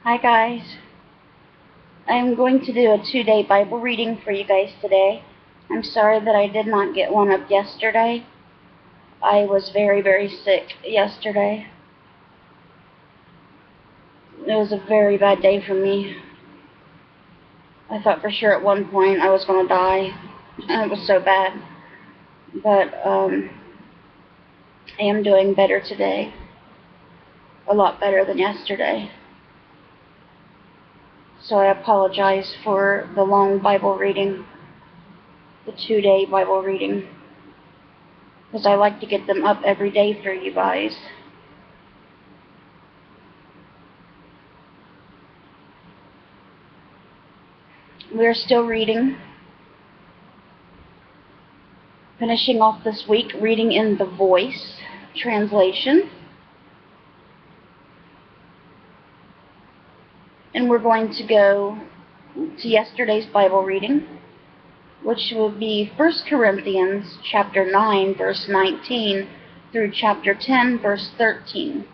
Hi guys. I'm going to do a 2-day Bible reading for you guys today. I'm sorry that I did not get one up yesterday. I was very, very sick yesterday. It was a very bad day for me. I thought for sure at one point I was going to die. It was so bad. But I am doing better today. A lot better than yesterday. So I apologize for the long Bible reading, the 2-day Bible reading, because I like to get them up every day for you guys. We're still reading, finishing off this week, reading in the Voice translation. And we're going to go to yesterday's Bible reading, which will be 1 Corinthians chapter 9, verse 19 through chapter 10, verse 13.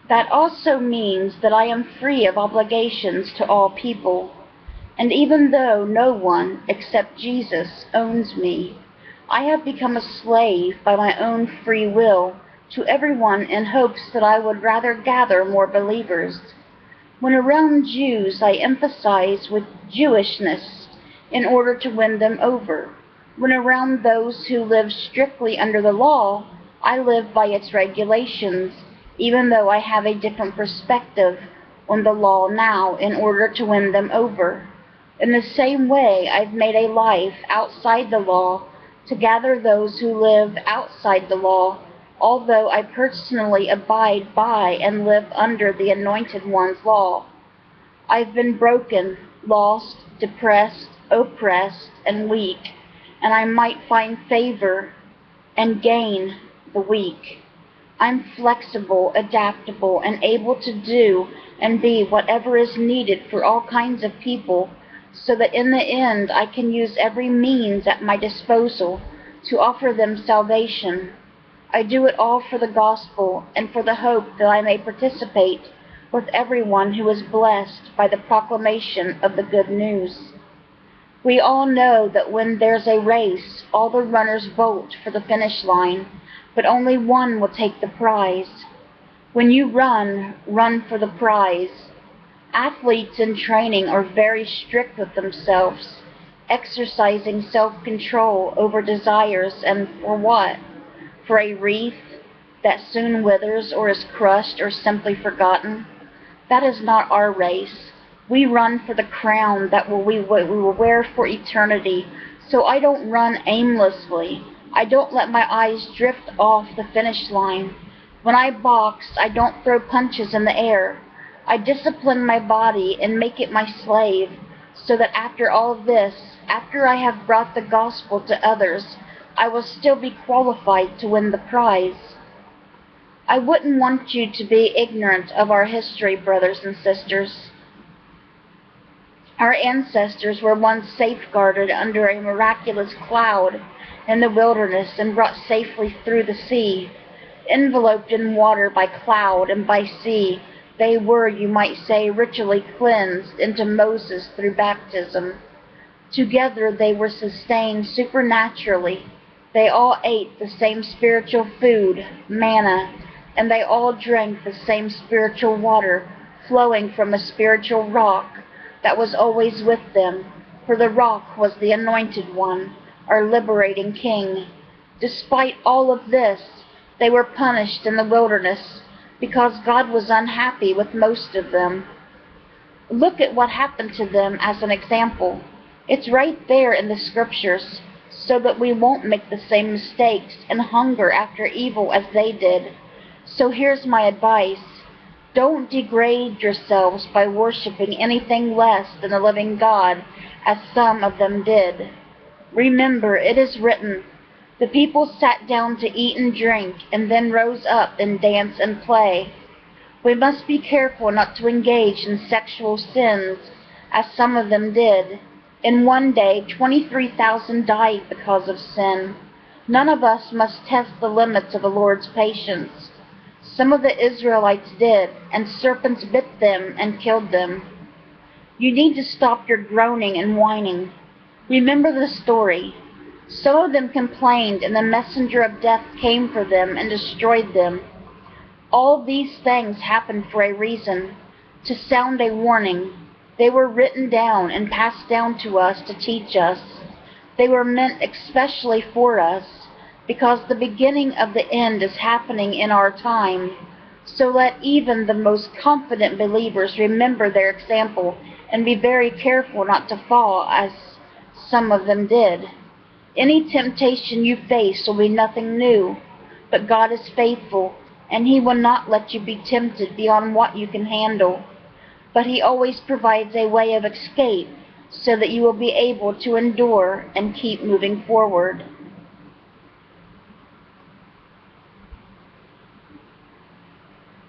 That also means that I am free of obligations to all people, and even though no one except Jesus owns me, I have become a slave by my own free will to everyone in hopes that I would rather gather more believers. When around Jews, I emphasize with Jewishness in order to win them over. When around those who live strictly under the law, I live by its regulations, even though I have a different perspective on the law now in order to win them over. In the same way, I've made a life outside the law to gather those who live outside the law, although I personally abide by and live under the Anointed One's law. I've been broken, lost, depressed, oppressed, and weak, and I might find favor and gain the weak. I'm flexible, adaptable, and able to do and be whatever is needed for all kinds of people, so that in the end I can use every means at my disposal to offer them salvation. I do it all for the gospel and for the hope that I may participate with everyone who is blessed by the proclamation of the good news. We all know that when there's a race, all the runners vote for the finish line, but only one will take the prize. When you run, run for the prize. Athletes in training are very strict with themselves, exercising self-control over desires, and for what? For a wreath that soon withers or is crushed or simply forgotten? That is not our race. We run for the crown that we will wear for eternity. So I don't run aimlessly. I don't let my eyes drift off the finish line. When I box, I don't throw punches in the air. I discipline my body and make it my slave, so that after all of this, after I have brought the gospel to others, I will still be qualified to win the prize. I wouldn't want you to be ignorant of our history, brothers and sisters. Our ancestors were once safeguarded under a miraculous cloud in the wilderness and brought safely through the sea. Enveloped in water by cloud and by sea, they were, you might say, ritually cleansed into Moses through baptism. Together they were sustained supernaturally. They all ate the same spiritual food, manna, and they all drank the same spiritual water flowing from a spiritual rock that was always with them, for the rock was the Anointed One, our liberating King. Despite all of this, they were punished in the wilderness because God was unhappy with most of them. Look at what happened to them as an example. It's right there in the scriptures, so that we won't make the same mistakes and hunger after evil as they did. So here's my advice. Don't degrade yourselves by worshiping anything less than the living God, as some of them did. Remember, it is written, the people sat down to eat and drink, and then rose up and dance and play. We must be careful not to engage in sexual sins, as some of them did. In one day, 23,000 died because of sin. None of us must test the limits of the Lord's patience. Some of the Israelites did, and serpents bit them and killed them. You need to stop your groaning and whining. Remember the story. Some of them complained, and the messenger of death came for them and destroyed them. All these things happened for a reason, to sound a warning. They were written down and passed down to us to teach us. They were meant especially for us, because the beginning of the end is happening in our time. So let even the most confident believers remember their example and be very careful not to fall as some of them did. Any temptation you face will be nothing new, but God is faithful, and He will not let you be tempted beyond what you can handle. But He always provides a way of escape so that you will be able to endure and keep moving forward.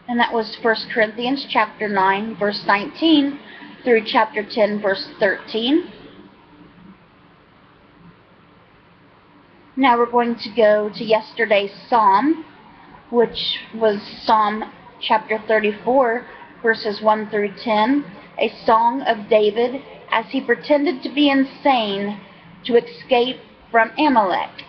And that was 1 Corinthians chapter 9, verse 19 through chapter 10, verse 13. Now we're going to go to yesterday's psalm, which was Psalm chapter 34, verses 1 through 10, a song of David as he pretended to be insane to escape from Amalek.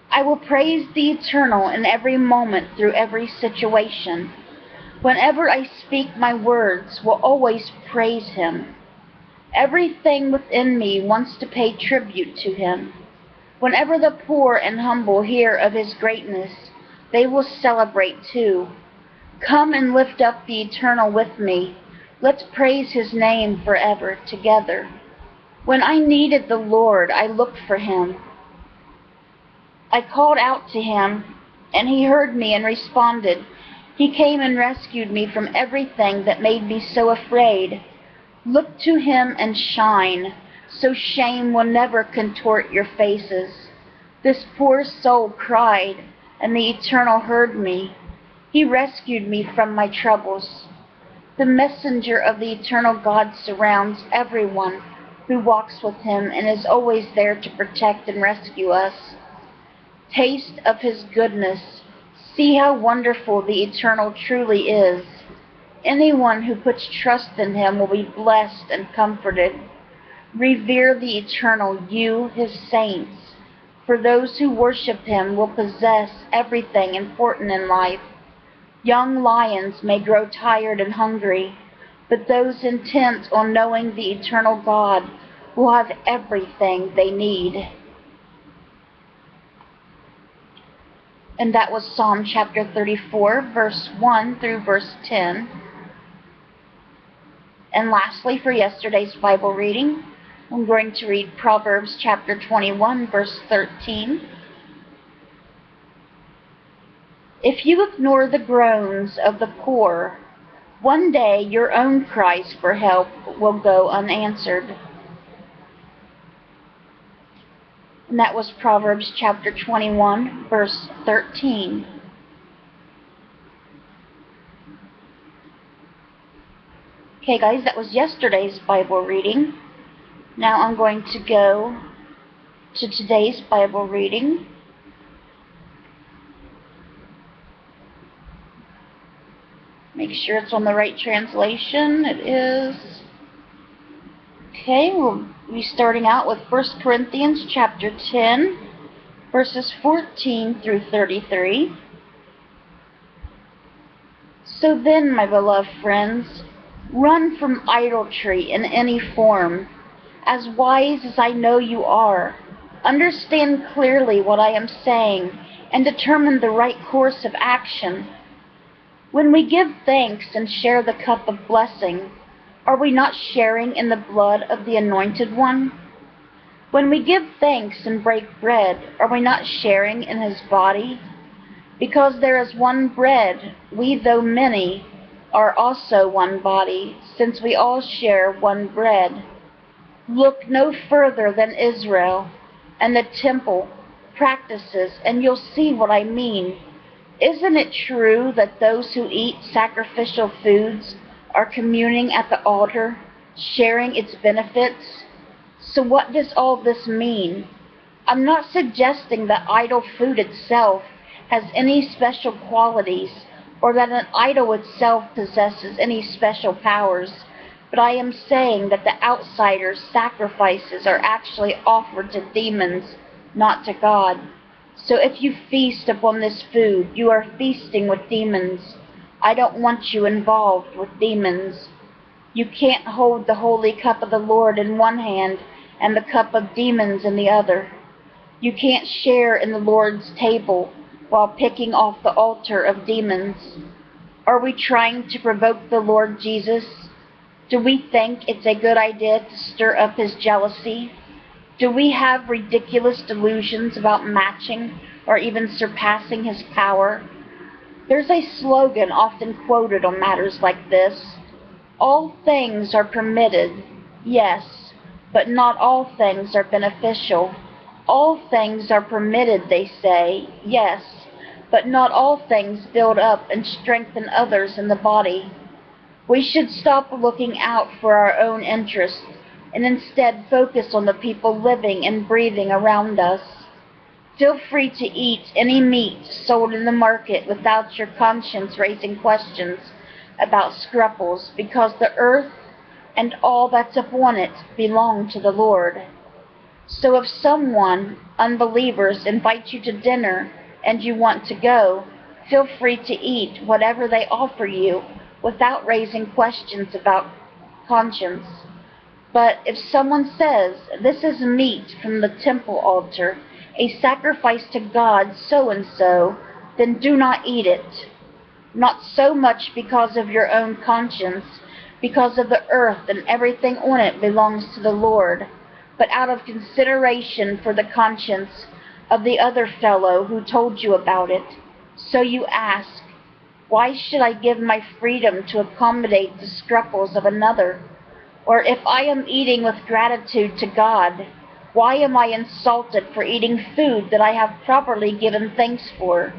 I will praise the Eternal in every moment through every situation. Whenever I speak, my words will always praise Him. Everything within me wants to pay tribute to Him. Whenever the poor and humble hear of His greatness, they will celebrate too. Come and lift up the Eternal with me. Let's praise His name forever together. When I needed the Lord, I looked for Him. I called out to Him, and He heard me and responded. He came and rescued me from everything that made me so afraid. Look to Him and shine, so shame will never contort your faces. This poor soul cried, and the Eternal heard me. He rescued me from my troubles. The messenger of the eternal God surrounds everyone who walks with Him and is always there to protect and rescue us. Taste of His goodness. See how wonderful the Eternal truly is. Anyone who puts trust in Him will be blessed and comforted. Revere the Eternal, you, His saints, for those who worship Him will possess everything important in life. Young lions may grow tired and hungry, but those intent on knowing the eternal God will have everything they need. And that was Psalm chapter 34, verse 1 through verse 10. And lastly, for yesterday's Bible reading, I'm going to read Proverbs chapter 21, verse 13. If you ignore the groans of the poor, one day your own cries for help will go unanswered. And that was Proverbs chapter 21, verse 13. Okay, guys, that was yesterday's Bible reading. Now I'm going to go to today's Bible reading. Make sure it's on the right translation. It is. Okay, we'll be starting out with 1 Corinthians chapter 10, verses 14 through 33. So then, my beloved friends, run from idolatry in any form. As wise as I know you are, understand clearly what I am saying and determine the right course of action. When we give thanks and share the cup of blessing, are we not sharing in the blood of the Anointed One? When we give thanks and break bread, are we not sharing in His body? Because there is one bread, we, though many, are also one body, since we all share one bread. Look no further than Israel and the temple practices, and you'll see what I mean. Isn't it true that those who eat sacrificial foods are communing at the altar, sharing its benefits? So what does all this mean? I'm not suggesting that idol food itself has any special qualities or that an idol itself possesses any special powers, but I am saying that the outsider's sacrifices are actually offered to demons, not to God. So if you feast upon this food, you are feasting with demons. I don't want you involved with demons. You can't hold the holy cup of the Lord in one hand and the cup of demons in the other. You can't share in the Lord's table while picking off the altar of demons. Are we trying to provoke the Lord Jesus? Do we think it's a good idea to stir up his jealousy? Do we have ridiculous delusions about matching or even surpassing his power? There's a slogan often quoted on matters like this. All things are permitted, yes, but not all things are beneficial. All things are permitted, they say, yes, but not all things build up and strengthen others in the body. We should stop looking out for our own interests and instead focus on the people living and breathing around us. Feel free to eat any meat sold in the market without your conscience raising questions about scruples, because the earth and all that's upon it belong to the Lord. So if someone, unbelievers, invite you to dinner and you want to go, feel free to eat whatever they offer you without raising questions about conscience. But if someone says, "This is meat from the temple altar, a sacrifice to God so-and-so," then do not eat it. Not so much because of your own conscience, because of the earth and everything on it belongs to the Lord, but out of consideration for the conscience of the other fellow who told you about it. So you ask, why should I give my freedom to accommodate the scruples of another? Or if I am eating with gratitude to God, why am I insulted for eating food that I have properly given thanks for?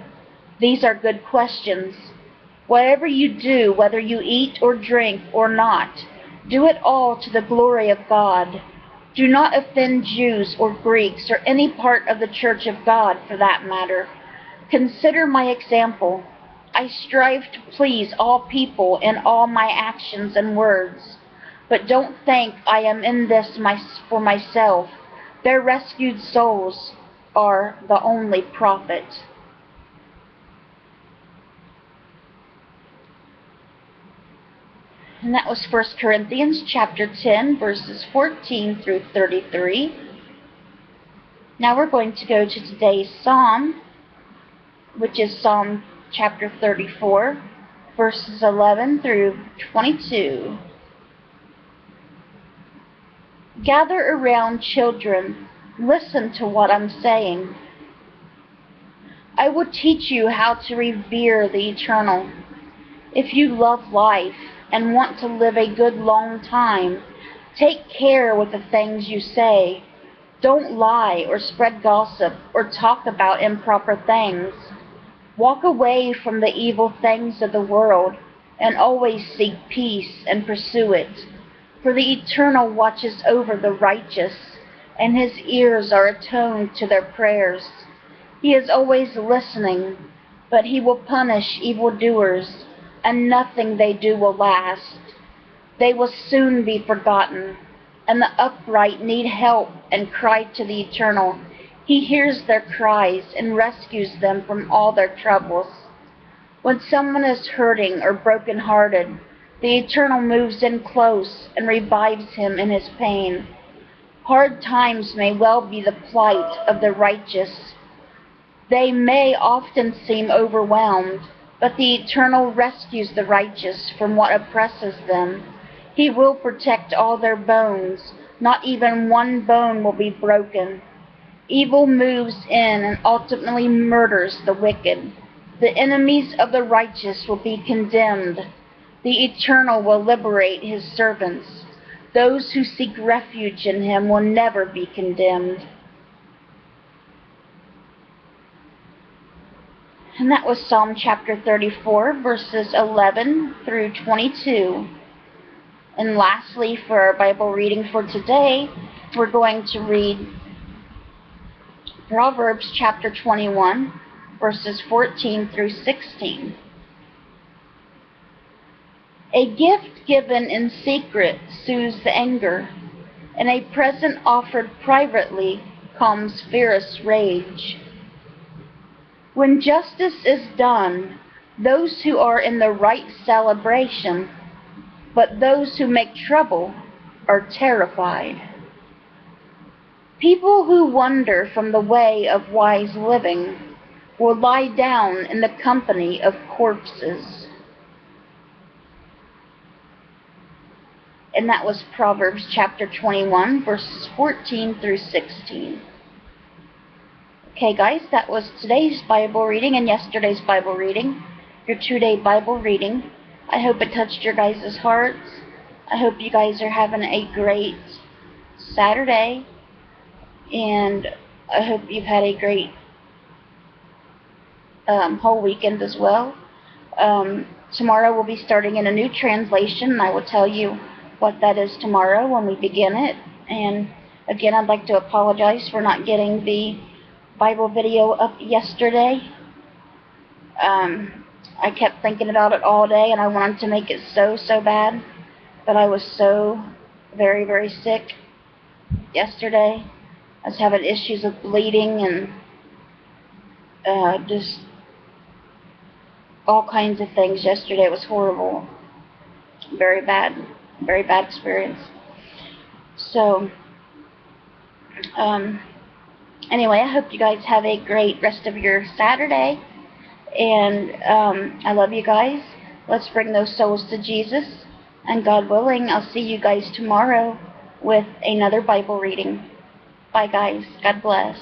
These are good questions. Whatever you do, whether you eat or drink or not, do it all to the glory of God. Do not offend Jews or Greeks or any part of the Church of God for that matter. Consider my example. I strive to please all people in all my actions and words. But don't think I am in this for myself. Their rescued souls are the only profit. And that was 1 Corinthians chapter 10, verses 14 through 33. Now we're going to go to today's psalm, which is Psalm chapter 34, verses 11 through 22. Gather around, children. Listen to what I'm saying. I will teach you how to revere the eternal. If you love life and want to live a good long time, take care with the things you say. Don't lie or spread gossip or talk about improper things. Walk away from the evil things of the world and always seek peace and pursue it. For the Eternal watches over the righteous, and his ears are attuned to their prayers. He is always listening, but he will punish evildoers, and nothing they do will last. They will soon be forgotten, and the upright need help and cry to the Eternal. He hears their cries and rescues them from all their troubles. When someone is hurting or broken-hearted, the Eternal moves in close and revives him in his pain. Hard times may well be the plight of the righteous. They may often seem overwhelmed, but the Eternal rescues the righteous from what oppresses them. He will protect all their bones. Not even one bone will be broken. Evil moves in and ultimately murders the wicked. The enemies of the righteous will be condemned. The Eternal will liberate his servants. Those who seek refuge in him will never be condemned. And that was Psalm chapter 34, verses 11 through 22. And lastly, for our Bible reading for today, we're going to read Proverbs chapter 21, verses 14 through 16. A gift given in secret soothes anger, and a present offered privately calms fierce rage. When justice is done, those who are in the right celebration, but those who make trouble are terrified. People who wander from the way of wise living will lie down in the company of corpses. And that was Proverbs chapter 21, verses 14 through 16. Okay, guys, that was today's Bible reading and yesterday's Bible reading, your 2-day Bible reading. I hope it touched your guys' hearts. I hope you guys are having a great Saturday, and I hope you've had a great whole weekend as well. Tomorrow we'll be starting in a new translation, and I will tell you what that is tomorrow when we begin it. And again, I'd like to apologize for not getting the Bible video up yesterday. I kept thinking about it all day, and I wanted to make it so bad, but I was so very sick yesterday. I was having issues with bleeding and just all kinds of things yesterday. It was horrible. Very bad experience. So, anyway, I hope you guys have a great rest of your Saturday. And I love you guys. Let's bring those souls to Jesus. And God willing, I'll see you guys tomorrow with another Bible reading. Bye, guys. God bless.